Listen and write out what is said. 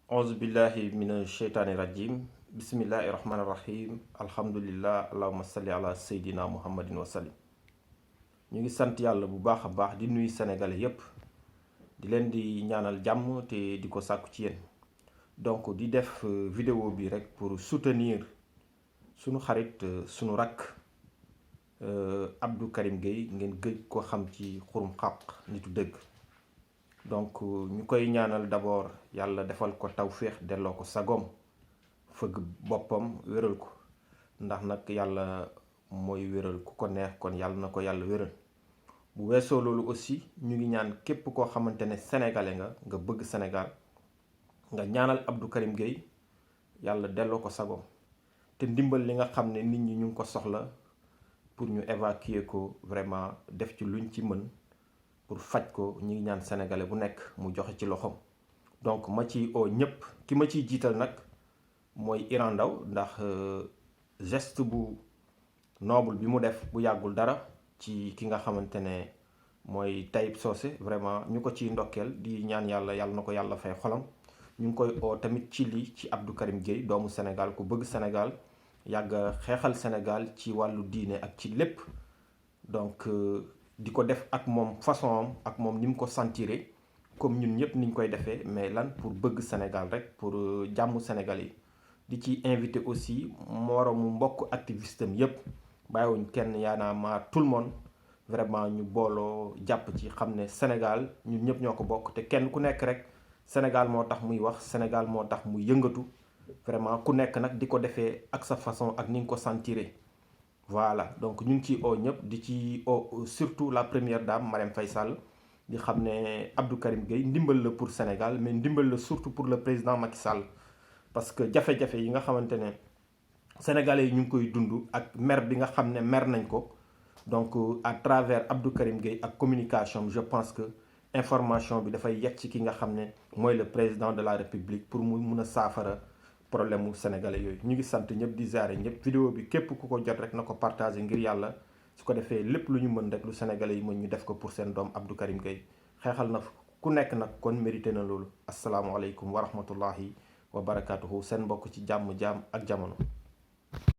auzu billahi mina sheytaani rajim bismillahi rahmaani rahim alhamdulillah allahuma salli ala seydina muhammadin wa sallim. ñu ngi sant yàlla bu baax a baax di nuyu sénégalais yépp di leen di ñaanal jàmm te di ko sàkku ci yéen. donc di def vidéo bi rek pour soutenir sunu xarit sunu rakk Abdou Karim Gueye, ngeen gëj ko xam ci xurum xàq nitu dëgg. donc ñu koy ñaanal d'abord yàlla defal ko tawféex delloo ko sagoom fëgg boppam wéral ko ndax nag yàlla mooy wéral ku ko neex, kon yàlla na ko yàlla wéral. bu weesoo loolu aussi ñu ngi ñaan képp koo xamante ne sénégalais nga bëgg Sénégal nga ñaanal Abdou Karim Gueye yàlla delloo ko sagoom te ndimbal li nga xam ne nit ñi ñu ngi ko soxla pour ñu évacuer ko, vraiment def ci luñ ci mën pour faj ko. ñi ngi ñaan sénégalais bu nekk mu joxe ci loxoom. donc ma ci oo ñëpp, ki ma ciy jiital nag mooy Iran Ndao, ndax geste bu noble bi mu def bu yàggul dara ci ki nga xamante ne mooy Tayib Socé, vraiment ñu ko ciy ndokkeel di ñaan yàlla na ko yàlla fay xolam. ñu ngi koy oo tamit ci lii ci Abdou Karim Gueye, doomu Sénégal ku bëgg Sénégal, yàgg xeexal Sénégal ci wàllu diine ak ci lépp. donc di ko def ak moom façon am ak moom ni mu ko sentiré comme ñun ñëpp niñ koy defee, mais lan pour bëgg Sénégal rek, pour jàmmu Sénégal yi. di ci invité aussi moromu mbokk activiste am yëpp, bàyyiwuñ kenn, yaanaa ma tout le monde, vraiment ñu booloo jàpp ci xam ne Sénégal ñun ñëpp ñoo ko bokk te kenn ku nekk rek Sénégal moo tax muy wax, Sénégal moo tax muy yëngatu. vraiment ku nekk nag di ko defee ak sa façon ak ni nga ko sentiré. voilà donc ñu ngi ciy oo ñëpp, di ci oo surtout la première dame Marième Faye Sall, di xam ne Abdou Karim Gueye ndimbal la pour Sénégal, mais ndimbal la surtout pour le président Macky Sall. parce que jafe-jafe yi nga xamante ne sénégalais yi ñu ngi koy dund ak mer bi nga xam ne mer nañ ko, donc à travers Abdou Karim Gueye ak communication, je pense que information bi dafay yegg ci ki nga xam ne mooy le président de la république pour mu mun a saafara problème mu sénégalais yooyu. ñu ngi sant ñëpp di ziare ñëpp. vidéo bi képp ku ko jot rek na ko partagé ngir yàlla, su ko defee lépp lu ñu mën rek lu sénégalais yi mën ñu def ko pour seen doom Abdou Karim Gueye. xeexal na ku nekk nag, kon mérité na loolu. asalaamualeykum wa rahmatullahi wa barakaatuhu. seen mbokk ci jàmm ak jamono.